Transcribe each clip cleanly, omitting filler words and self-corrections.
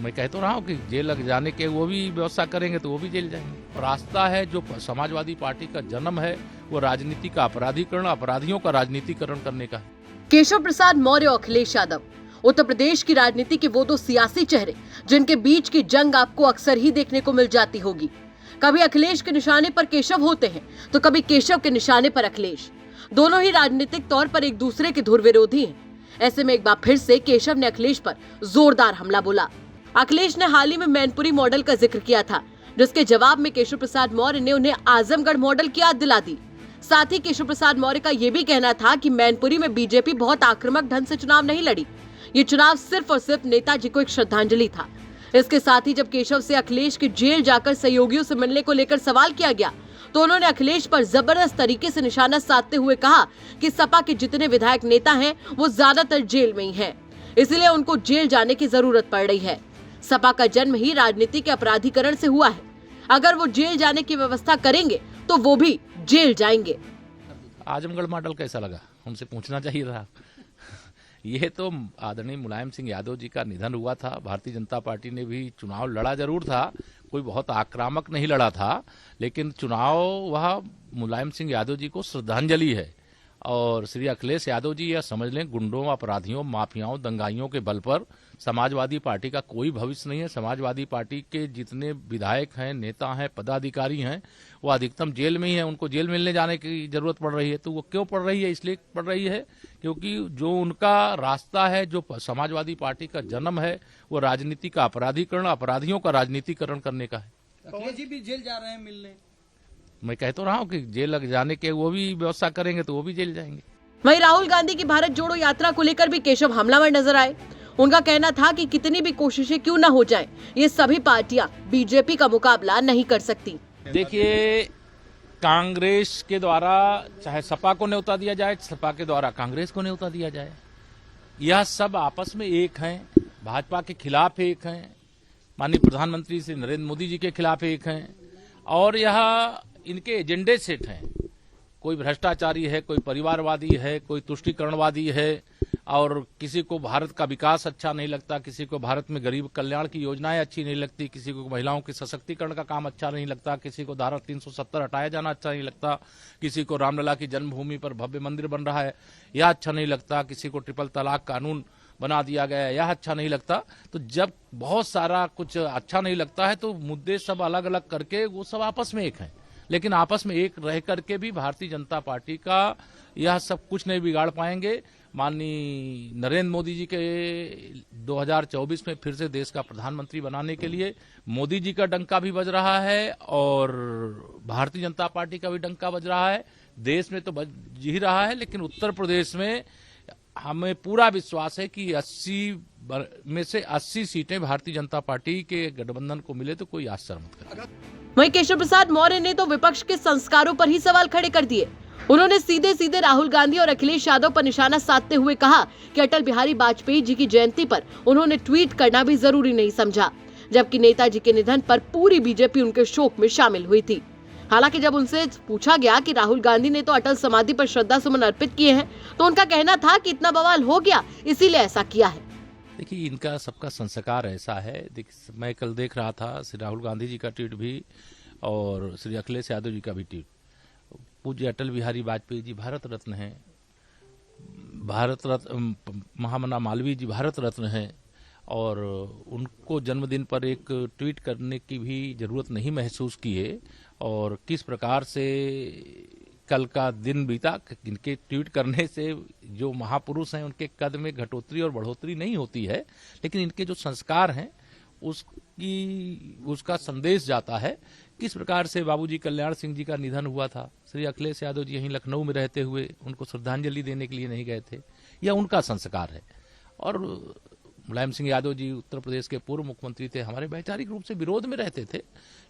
मैं कह तो रहा हूँ कि जेल लग जाने के वो भी व्यवस्था करेंगे तो वो भी जेल जाएंगे। रास्ता है जो समाजवादी पार्टी का जन्म है वो राजनीति का अपराधीकरण, अपराधियों का राजनीतिकरण करने का है। केशव प्रसाद मौर्य और अखिलेश यादव उत्तर प्रदेश की राजनीति के वो दो सियासी चेहरे जिनके बीच की जंग आपको अक्सर ही देखने को मिल जाती होगी। कभी अखिलेश के निशाने पर केशव होते हैं तो कभी केशव के निशाने पर अखिलेश। दोनों ही राजनीतिक तौर पर एक दूसरे के धुर विरोधी हैं। ऐसे में एक बार फिर से केशव ने अखिलेश पर जोरदार हमला बोला। अखिलेश ने हाल ही में मैनपुरी मॉडल का जिक्र किया था, जिसके जवाब में केशव प्रसाद मौर्य ने उन्हें आजमगढ़ मॉडल की याद दिला दी। साथ ही केशव प्रसाद मौर्य का यह भी कहना था कि मैनपुरी में बीजेपी बहुत आक्रामक ढंग से चुनाव नहीं लड़ी, ये चुनाव सिर्फ और सिर्फ नेताजी को एक श्रद्धांजलि था। इसके साथ ही जब केशव से अखिलेश के जेल जाकर सहयोगियों से मिलने को लेकर सवाल किया गया तो उन्होंने अखिलेश पर जबरदस्त तरीके से निशाना साधते हुए कहा कि सपा के जितने विधायक नेता हैं वो ज्यादातर जेल में ही हैं, इसलिए उनको जेल जाने की जरूरत पड़ रही है। सपा का जन्म ही राजनीति के अपराधीकरण से हुआ है। अगर वो जेल जाने की व्यवस्था करेंगे तो वो भी जेल जाएंगे। आजमगढ़ मॉडल कैसा लगा, उनसे पूछना चाहिए था। ये तो आदरणीय मुलायम सिंह यादव जी का निधन हुआ था। भारतीय जनता पार्टी ने भी चुनाव लड़ा जरूर था, कोई बहुत आक्रामक नहीं लड़ा था, लेकिन चुनाव वह मुलायम सिंह यादव जी को श्रद्धांजलि है। और श्री अखिलेश यादव जी यह समझ लें, गुंडों, अपराधियों, माफियाओं, दंगाइयों के बल पर समाजवादी पार्टी का कोई भविष्य नहीं है। समाजवादी पार्टी के जितने विधायक हैं, नेता हैं, पदाधिकारी हैं, वो अधिकतम जेल में ही हैं। उनको जेल मिलने जाने की जरूरत पड़ रही है। तो वो क्यों पड़ रही है? इसलिए पड़ रही है क्योंकि जो उनका रास्ता है, जो समाजवादी पार्टी का जन्म है, वो राजनीति का अपराधीकरण, अपराधियों का राजनीतिकरण करने का है। अखिलेश जी भी जेल जा रहे हैं मिलने। मैं कह तो रहा हूँ कि जेल लग जाने के वो भी व्यवस्था करेंगे तो वो भी जेल जाएंगे। वहीं राहुल गांधी की भारत जोड़ो यात्रा को लेकर भी केशव हमलावर नजर आए। उनका कहना था कि कितनी भी कोशिशें क्यों न हो जाएं, ये सभी पार्टियां बीजेपी का मुकाबला नहीं कर सकती। देखिए, कांग्रेस के द्वारा चाहे सपा को न्योता दिया जाए, सपा के द्वारा कांग्रेस को न्योता दिया जाए, यह सब आपस में एक हैं। भाजपा के खिलाफ एक हैं, माननीय प्रधानमंत्री श्री नरेंद्र मोदी जी के खिलाफ एक हैं, और यह इनके एजेंडे सेट हैं। कोई भ्रष्टाचारी है, कोई परिवारवादी है, कोई तुष्टीकरणवादी है, और किसी को भारत का विकास अच्छा नहीं लगता, किसी को भारत में गरीब कल्याण की योजनाएं अच्छी नहीं लगती, किसी को महिलाओं के सशक्तिकरण का काम अच्छा नहीं लगता, किसी को धारा 370 हटाया जाना अच्छा नहीं लगता, किसी को रामलला की जन्मभूमि पर भव्य मंदिर बन रहा है यह अच्छा नहीं लगता, किसी को ट्रिपल तलाक कानून बना दिया गया है यह अच्छा नहीं लगता। तो जब बहुत सारा कुछ अच्छा नहीं लगता है तो मुद्दे सब अलग अलग करके वो सब आपस में एक हैं, लेकिन आपस में एक रह करके भी भारतीय जनता पार्टी का यह सब कुछ नहीं बिगाड़ पाएंगे। माननीय नरेंद्र मोदी जी के 2024 में फिर से देश का प्रधानमंत्री बनाने के लिए मोदी जी का डंका भी बज रहा है और भारतीय जनता पार्टी का भी डंका बज रहा है। देश में तो बज ही रहा है, लेकिन उत्तर प्रदेश में हमें पूरा विश्वास है कि 80 में से 80 सीटें भारतीय जनता पार्टी के गठबंधन को मिले तो कोई आश्चर्य मत करेगा। वहीं केशव प्रसाद मौर्य ने तो विपक्ष के संस्कारों पर ही सवाल खड़े कर दिए। उन्होंने सीधे सीधे राहुल गांधी और अखिलेश यादव पर निशाना साधते हुए कहा कि अटल बिहारी वाजपेयी जी की जयंती पर उन्होंने ट्वीट करना भी जरूरी नहीं समझा, जबकि नेताजी के निधन पर पूरी बीजेपी उनके शोक में शामिल हुई थी। हालांकि जब उनसे पूछा गया कि राहुल गांधी ने तो अटल समाधि पर श्रद्धा सुमन अर्पित किए हैं, तो उनका कहना था कि इतना बवाल हो गया इसीलिए ऐसा किया है। देखिए, इनका सबका संस्कार ऐसा है। मैं कल देख रहा था श्री राहुल गांधी जी का ट्वीट भी और श्री अखिलेश यादव जी का भी ट्वीट। पूज्य अटल बिहारी वाजपेयी जी भारत रत्न हैं, भारत रत्न महामना मालवीय जी भारत रत्न हैं, और उनको जन्मदिन पर एक ट्वीट करने की भी जरूरत नहीं महसूस की है। और किस प्रकार से कल का दिन बीता, इनके ट्वीट करने से जो महापुरुष हैं उनके कद में घटोतरी और बढ़ोतरी नहीं होती है, लेकिन इनके जो संस्कार हैं उसका संदेश जाता है। किस प्रकार से बाबूजी कल्याण सिंह जी का निधन हुआ था, श्री अखिलेश यादव जी यहीं लखनऊ में रहते हुए उनको श्रद्धांजलि देने के लिए नहीं गए थे, यह उनका संस्कार है। और मुलायम सिंह यादव जी उत्तर प्रदेश के पूर्व मुख्यमंत्री थे, हमारे वैचारिक रूप से विरोध में रहते थे,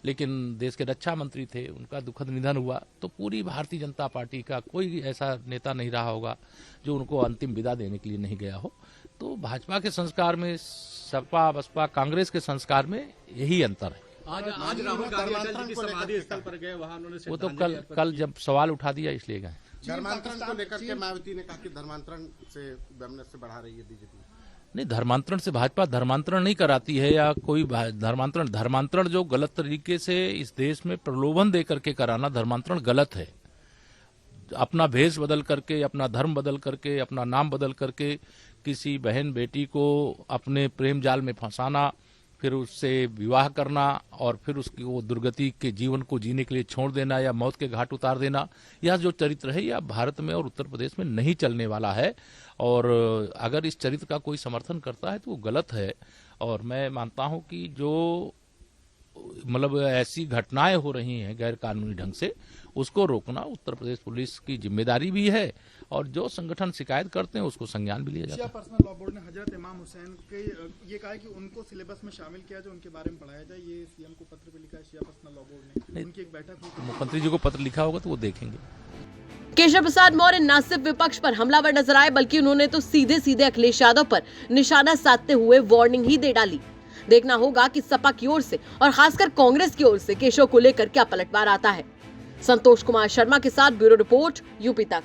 लेकिन देश के रक्षा मंत्री थे, उनका दुखद निधन हुआ। तो पूरी भारतीय जनता पार्टी का कोई ऐसा नेता नहीं रहा होगा जो उनको अंतिम विदा देने के लिए नहीं गया हो। तो भाजपा के संस्कार में, सपा बसपा कांग्रेस के संस्कार में यही अंतर है। आज राहुल गांधी अटल जी की समाधि स्थल पर गए, वहां उन्होंने वो तो कल जब सवाल उठा दिया इसलिए गए। धर्मांतरण को लेकर के मायावती ने कहा कि धर्मांतरण से बढ़ा रही है बीजेपी। नहीं, धर्मांतरण से भाजपा धर्मांतरण नहीं कराती है, या कोई धर्मांतरण जो गलत तरीके से इस देश में प्रलोभन दे करके कराना, धर्मांतरण गलत है। अपना भेष बदल करके, अपना धर्म बदल करके, अपना नाम बदल करके किसी बहन बेटी को अपने प्रेम जाल में फंसाना, फिर उससे विवाह करना और फिर उसकी वो दुर्गति के जीवन को जीने के लिए छोड़ देना या मौत के घाट उतार देना, यह जो चरित्र है यह भारत में और उत्तर प्रदेश में नहीं चलने वाला है। और अगर इस चरित्र का कोई समर्थन करता है तो वो गलत है। और मैं मानता हूं कि जो मतलब ऐसी घटनाएं हो रही हैं गैर कानूनी ढंग से, उसको रोकना उत्तर प्रदेश पुलिस की जिम्मेदारी भी है, और जो संगठन शिकायत करते हैं उसको संज्ञान भी लिया जाता है। शिया पर्सनल लॉ बोर्ड ने हजरत इमाम हुसैन के ये कहा है कि उनको सिलेबस में शामिल किया जाए, उनके बारे में पढ़ाया जाए। ये सीएम को पत्र भी लिखा है शिया पर्सनल लॉ बोर्ड ने, उनकी एक बैठक हुई। मुख्यमंत्री जी को पत्र लिखा होगा तो वो देखेंगे। केशव प्रसाद मौर्य न सिर्फ विपक्ष पर हमलावर नजर आए, बल्कि उन्होंने तो सीधे सीधे अखिलेश यादव पर निशाना साधते हुए वार्निंग ही दे डाली। देखना होगा कि सपा की ओर से और खासकर कांग्रेस की ओर से केशव को लेकर क्या पलटवार आता है। संतोष कुमार शर्मा के साथ ब्यूरो रिपोर्ट, यूपी तक।